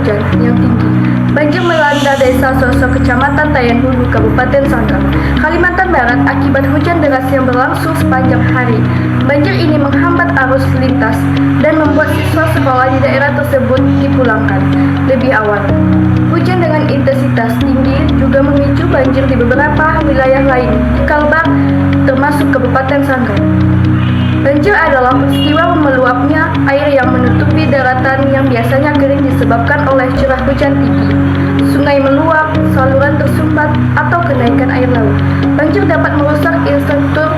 hujan yang tinggi. Banjir melanda Desa Sosok, Kecamatan Tayan Hulu, Kabupaten Sanggau, Kalimantan Barat akibat hujan deras yang berlangsung sepanjang hari. Banjir ini menghambat arus lintas dan membuat siswa sekolah di daerah tersebut dipulangkan lebih awal. Hujan dengan intensitas tinggi juga memicu banjir di beberapa wilayah lain di Kalbar, termasuk Kabupaten Sanggau. Banjir adalah peristiwa meluapnya air yang menutupi daratan yang biasanya kering disebabkan oleh curah hujan tinggi, sungai meluap, saluran tersumbat, atau kenaikan air laut. Banjir dapat merusak infrastruktur,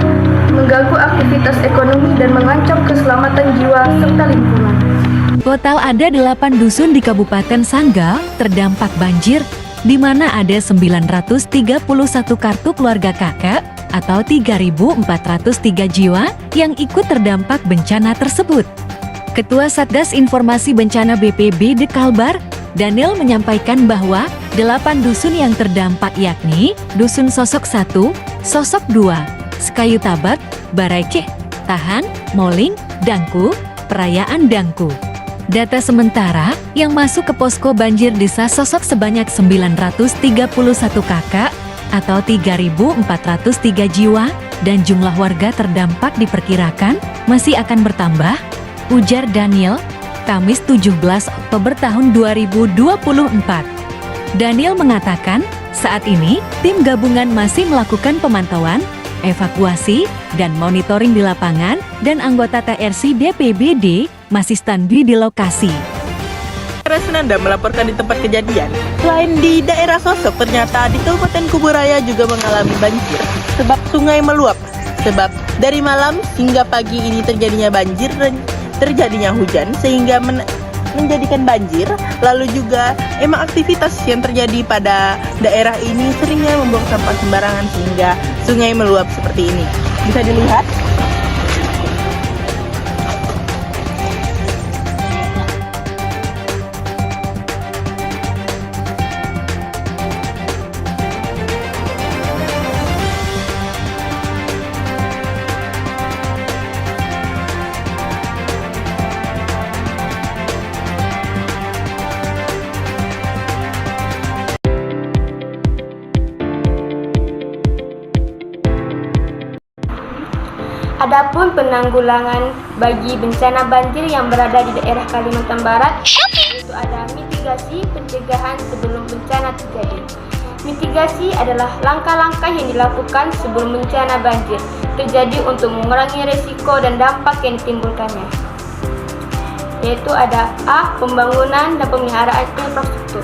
mengganggu aktivitas ekonomi, dan mengancam keselamatan jiwa serta lingkungan. Total ada 8 dusun di Kabupaten Sanggau terdampak banjir, di mana ada 931 kartu keluarga kakak atau 3.403 jiwa yang ikut terdampak bencana tersebut. Ketua Satgas Informasi Bencana BPBD Kalbar, Daniel, menyampaikan bahwa 8 dusun yang terdampak yakni Dusun Sosok 1, Sosok 2, Sekayu Tabat, Barekeh, Tahan, Moling, Dangku, Perayaan Dangku. Data sementara yang masuk ke posko banjir Desa Sosok sebanyak 931 kakak atau 3.403 jiwa, dan jumlah warga terdampak diperkirakan masih akan bertambah, ujar Daniel, Kamis 17 Oktober tahun 2024. Daniel mengatakan, saat ini tim gabungan masih melakukan pemantauan, evakuasi, dan monitoring di lapangan, dan anggota TRC BPBD masih standby di lokasi. Senanda melaporkan di tempat kejadian. Selain di daerah Sosok, ternyata di Kabupaten Kuburaya juga mengalami banjir sebab sungai meluap. Sebab dari malam hingga pagi ini terjadinya banjir dan terjadinya hujan sehingga menjadikan banjir. Lalu juga emang aktivitas yang terjadi pada daerah ini seringnya membuang sampah sembarangan sehingga sungai meluap seperti ini. Bisa dilihat. Adapun penanggulangan bagi bencana banjir yang berada di daerah Kalimantan Barat, yaitu ada mitigasi pencegahan sebelum bencana terjadi. Mitigasi adalah langkah-langkah yang dilakukan sebelum bencana banjir terjadi untuk mengurangi risiko dan dampak yang ditimbulkannya. Yaitu ada A. Pembangunan dan pemeliharaan infrastruktur.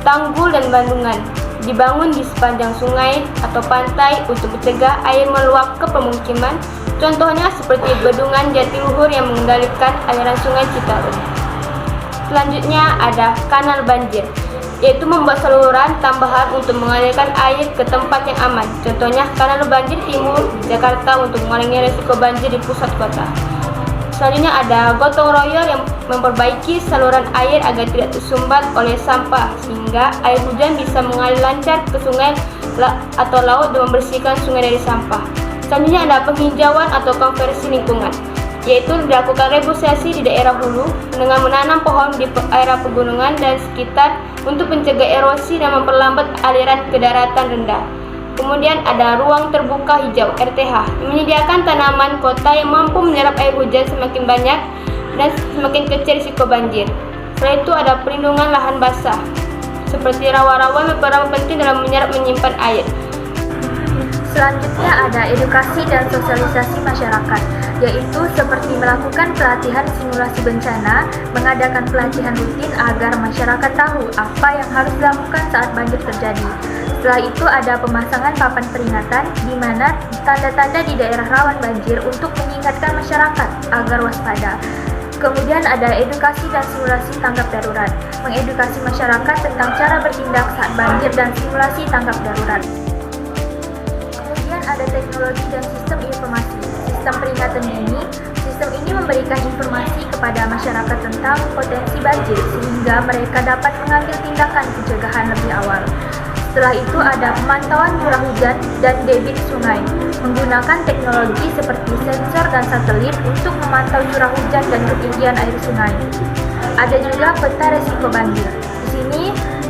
Tanggul dan bendungan dibangun di sepanjang sungai atau pantai untuk mencegah air meluap ke pemukiman. Contohnya seperti bendungan Jatiluhur yang mengendalikan aliran sungai Citarum. Selanjutnya ada kanal banjir, yaitu membuat saluran tambahan untuk mengalirkan air ke tempat yang aman. Contohnya kanal banjir timur Jakarta untuk mengurangi risiko banjir di pusat kota. Selanjutnya ada gotong royong yang memperbaiki saluran air agar tidak tersumbat oleh sampah sehingga air hujan bisa mengalir lancar ke sungai atau laut dan membersihkan sungai dari sampah. Selanjutnya ada penghijauan atau konversi lingkungan, yaitu dilakukan reboisasi di daerah hulu dengan menanam pohon di area pegunungan dan sekitar untuk mencegah erosi dan memperlambat aliran ke daratan rendah. Kemudian ada ruang terbuka hijau RTH yang menyediakan tanaman kota yang mampu menyerap air hujan semakin banyak dan semakin kecil risiko banjir. Selain itu ada perlindungan lahan basah seperti rawa-rawa yang berperan penting dalam menyerap menyimpan air. Selanjutnya ada edukasi dan sosialisasi masyarakat, yaitu seperti melakukan pelatihan simulasi bencana, mengadakan pelatihan rutin agar masyarakat tahu apa yang harus dilakukan saat banjir terjadi. Setelah itu ada pemasangan papan peringatan di mana tanda-tanda di daerah rawan banjir untuk mengingatkan masyarakat agar waspada. Kemudian ada edukasi dan simulasi tanggap darurat, mengedukasi masyarakat tentang cara bertindak saat banjir dan simulasi tanggap darurat. Kemudian ada teknologi dan sistem informasi. Sistem peringatan dini, sistem ini memberikan informasi kepada masyarakat tentang potensi banjir sehingga mereka dapat mengambil tindakan pencegahan lebih awal. Setelah itu ada pemantauan curah hujan dan debit sungai, menggunakan teknologi seperti sensor dan satelit untuk memantau curah hujan dan ketinggian air sungai. Ada juga peta resiko banjir. Di sini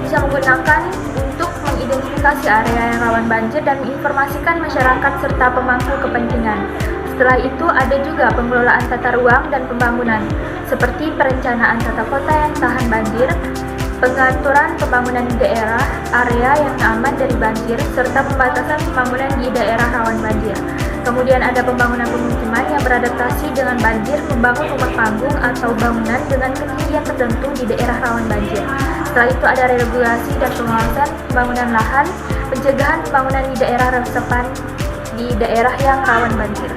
bisa menggunakan untuk mengidentifikasi area yang rawan banjir dan menginformasikan masyarakat serta pemangku kepentingan. Setelah itu ada juga pengelolaan tata ruang dan pembangunan, seperti perencanaan tata kota yang tahan banjir, pengaturan pembangunan di daerah, area yang aman dari banjir, serta pembatasan pembangunan di daerah rawan banjir. Kemudian ada pembangunan pemukiman yang beradaptasi dengan banjir, membangun rumah panggung atau bangunan dengan ketinggian tertentu di daerah rawan banjir. Setelah itu ada regulasi dan pengawasan pembangunan lahan, pencegahan pembangunan di daerah resepan di daerah yang rawan banjir.